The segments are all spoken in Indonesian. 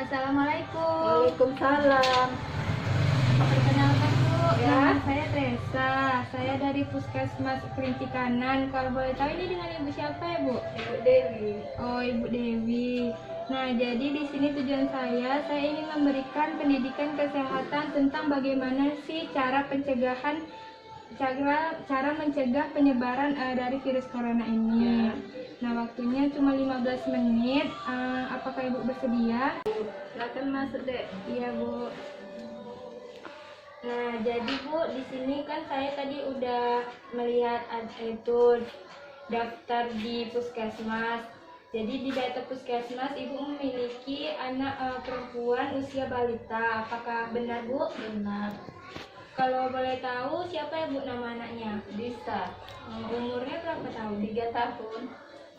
Assalamualaikum. Waalaikumsalam. Perkenalkan Bu, Ya. nama saya Tessa. Saya dari Puskesmas Kelinci Kanan. Kalau boleh tahu ini dengan Ibu siapa ya Bu? Ibu Dewi. Oh, Ibu Dewi. Nah, jadi di sini tujuan saya ingin memberikan pendidikan kesehatan tentang bagaimana sih cara pencegahan, cara mencegah penyebaran dari virus corona ini. Ya. Nah, waktunya cuma 15 menit. Apakah Ibu bersedia? Silakan masuk, Dek. Iya, Bu. Nah, jadi Bu, di sini kan saya tadi udah melihat itu daftar di puskesmas. Jadi di data puskesmas Ibu memiliki anak perempuan usia balita. Apakah benar, Bu? Benar. Kalau boleh tahu siapa ya Bu nama anaknya? Bisa. Umurnya berapa tahun? 3 tahun.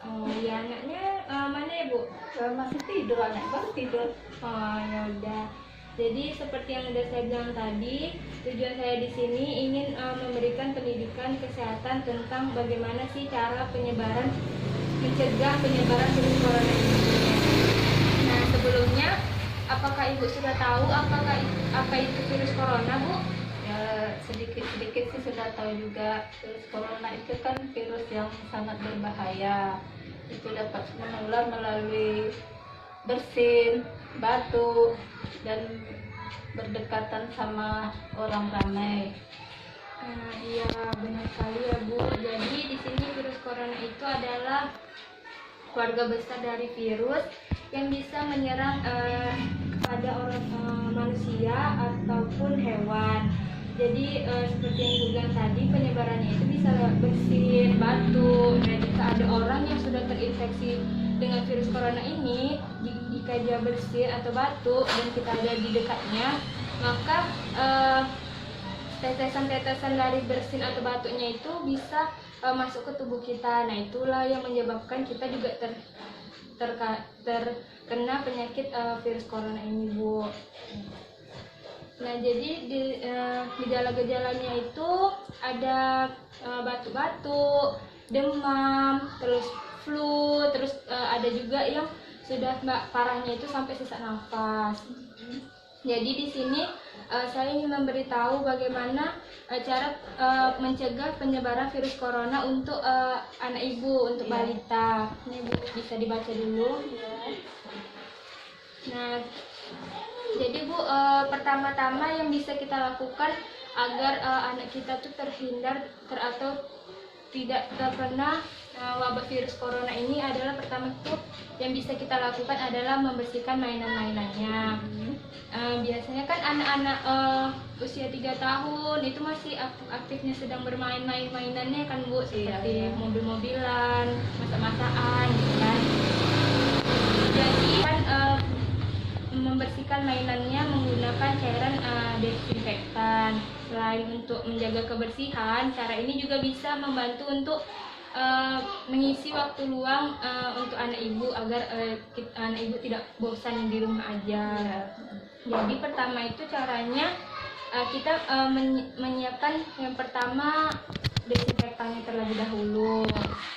Oh, ya anaknya mana ya Bu? Masih tidur, anak baru tidur. Oh, ya udah. Jadi seperti yang udah saya bilang tadi, tujuan saya di sini ingin memberikan pendidikan kesehatan tentang bagaimana sih cara mencegah penyebaran virus corona ini. Nah, sebelumnya apakah Ibu sudah tahu apa itu virus corona, Bu? Ya, sedikit-sedikit sih sudah tahu juga. Virus corona itu kan virus yang sangat berbahaya. Itu dapat menular melalui bersin, batuk, dan berdekatan sama orang ramai. Iya, benar sekali ya Bu. Jadi di sini virus corona itu adalah keluarga besar dari virus yang bisa menyerang pada orang manusia ataupun hewan. Jadi seperti yang Ibu bilang tadi, penyebarannya itu bisa lewat bersin, batuk. Nah, jika ada orang yang sudah terinfeksi dengan virus corona ini, jika dia bersin atau batuk dan kita ada di dekatnya, maka tetesan-tetesan dari bersin atau batuknya itu bisa masuk ke tubuh kita. Nah, itulah yang menyebabkan kita juga terkena penyakit virus corona ini, Bu. Nah, jadi gejala-gejalanya itu ada batuk-batuk, demam, terus flu, terus ada juga yang sudah parahnya itu sampai sesak nafas. Jadi di sini saya ingin memberitahu bagaimana cara mencegah penyebaran virus corona untuk anak ibu, untuk balita. Ini Bu, bisa dibaca dulu. Nah, jadi Bu, pertama-tama yang bisa kita lakukan agar anak kita tuh terhindar atau tidak terkena wabah virus corona ini adalah pertama itu yang bisa kita lakukan adalah membersihkan mainan-mainannya. Biasanya kan anak-anak usia 3 tahun itu masih aktifnya sedang bermain-main mainannya kan Bu, seperti mobil-mobilan, masak-masakan gitu kan. Jadi kan membersihkan mainannya menggunakan cairan desinfektan. Selain untuk menjaga kebersihan, cara ini juga bisa membantu untuk mengisi waktu luang untuk anak ibu agar anak ibu tidak bosan di rumah aja. Jadi pertama itu caranya kita menyiapkan yang pertama desinfektannya terlebih dahulu.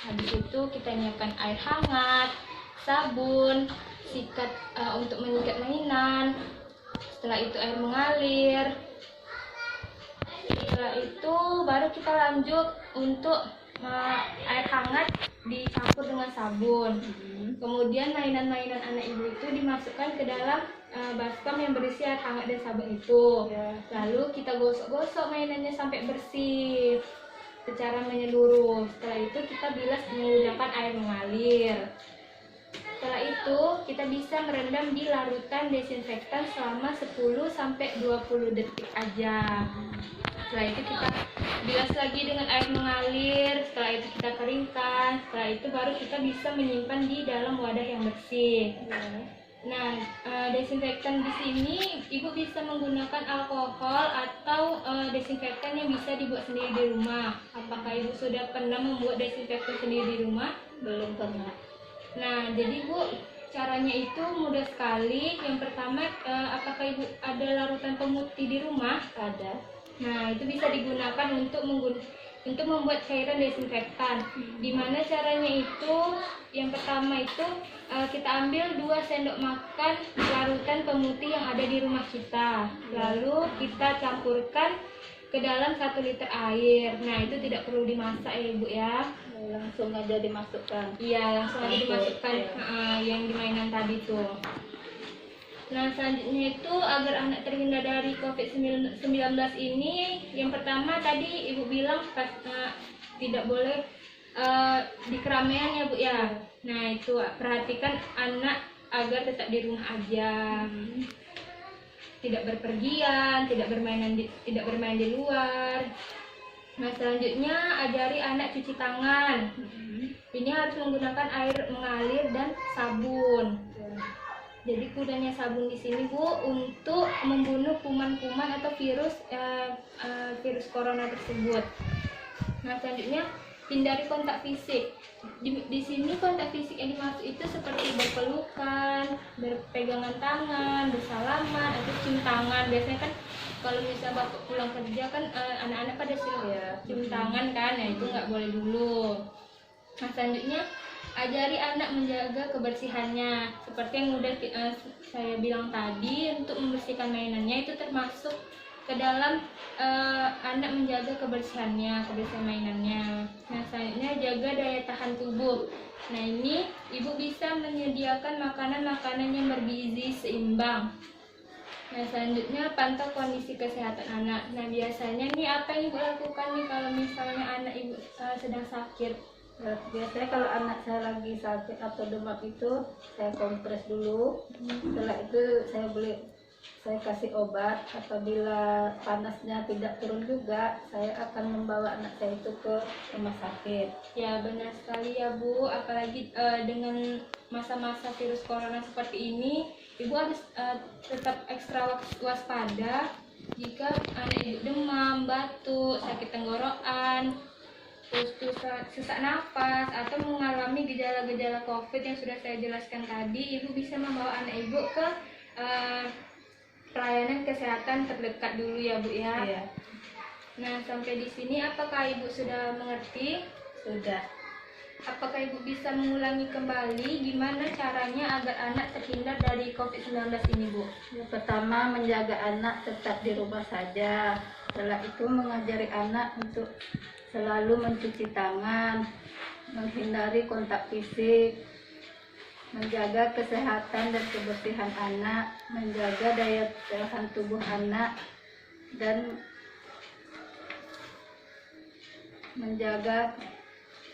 Habis itu kita menyiapkan air hangat, sabun, sikat untuk menyikat mainan. Setelah itu air mengalir. Setelah itu baru kita lanjut untuk air hangat dicampur dengan sabun. Kemudian mainan-mainan anak ibu itu dimasukkan ke dalam baskom yang berisi air hangat dan sabun itu. Lalu kita gosok-gosok mainannya sampai bersih secara menyeluruh. Setelah itu kita bilas menggunakan air mengalir. Setelah itu kita bisa merendam di larutan desinfektan selama 10-20 detik aja. Setelah itu kita bilas lagi dengan air mengalir. Setelah itu kita keringkan. Setelah itu baru kita bisa menyimpan di dalam wadah yang bersih. Nah, desinfektan di sini ibu bisa menggunakan alkohol atau desinfektan yang bisa dibuat sendiri di rumah. Apakah ibu sudah pernah membuat desinfektan sendiri di rumah? Belum pernah. Nah, jadi Bu, caranya itu mudah sekali. Yang pertama, apakah ibu ada larutan pemutih di rumah? Ada. Nah, itu bisa digunakan untuk untuk membuat cairan desinfektan. Dimana caranya itu, yang pertama itu kita ambil 2 sendok makan larutan pemutih yang ada di rumah kita, lalu kita campurkan ke dalam 1 liter air. Nah, itu tidak perlu dimasak ya Ibu ya. Langsung aja dimasukkan. Iya, langsung aja dimasukkan yang di mainan tadi tuh. Nah, selanjutnya itu agar anak terhindar dari COVID-19 ini, yang pertama tadi Ibu bilang tidak boleh di keramaian ya Bu ya. Nah, itu perhatikan anak agar tetap di rumah aja. Tidak berpergian, tidak bermain di luar. Nah, selanjutnya ajari anak cuci tangan. Ini harus menggunakan air mengalir dan sabun. Jadi gunanya sabun di sini Bu untuk membunuh kuman-kuman atau virus corona tersebut. Nah, selanjutnya hindari kontak fisik. Di sini kontak fisik yang dimaksud itu seperti berpelukan, berpegangan tangan, bersalaman, atau cium tangan. Biasanya kan kalau misalnya bapak pulang kerja kan anak-anak pada cium tangan kan, ya itu nggak boleh dulu. Nah, selanjutnya ajari anak menjaga kebersihannya. Seperti yang udah saya bilang tadi, untuk membersihkan mainannya itu termasuk ke dalam anak menjaga kebersihan mainannya. Nah, selanjutnya jaga daya tahan tubuh. Nah, ini Ibu bisa menyediakan makanan-makanan yang bergizi seimbang. Nah, selanjutnya pantau kondisi kesehatan anak. Nah, biasanya nih apa yang Ibu lakukan nih kalau misalnya anak Ibu sedang sakit? Biasanya kalau anak saya lagi sakit atau demam itu saya kompres dulu. Setelah itu saya kasih obat. Apabila panasnya tidak turun juga, saya akan membawa anak saya itu ke rumah sakit. Ya, benar sekali ya Bu. Apalagi dengan masa-masa virus corona seperti ini, Ibu harus tetap ekstra waspada jika anak Ibu demam, batuk, sakit tenggorokan, terus sesak nafas, atau mengalami gejala-gejala COVID yang sudah saya jelaskan tadi. Ibu bisa membawa anak Ibu ke pelayanan kesehatan terdekat dulu ya Bu ya. Iya. Nah, sampai di sini apakah Ibu sudah mengerti? Sudah. Apakah Ibu bisa mengulangi kembali gimana caranya agar anak terhindar dari COVID-19 ini Bu? Yang pertama, menjaga anak tetap di rumah saja. Setelah itu mengajari anak untuk selalu mencuci tangan, menghindari kontak fisik, menjaga kesehatan dan kebersihan anak, menjaga daya tahan tubuh anak, dan menjaga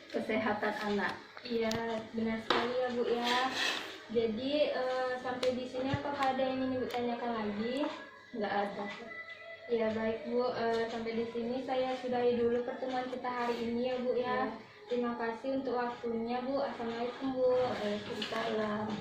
kesehatan anak. Iya, benar sekali ya Bu ya. Jadi sampai di sini apakah ada yang ingin Ibu tanyakan lagi? Nggak ada. Ya baik Bu, sampai di sini saya sudahi dulu pertemuan kita hari ini ya Bu ya. Terima kasih untuk waktunya Bu. Assalamualaikum Bu. Waalaikumsalam.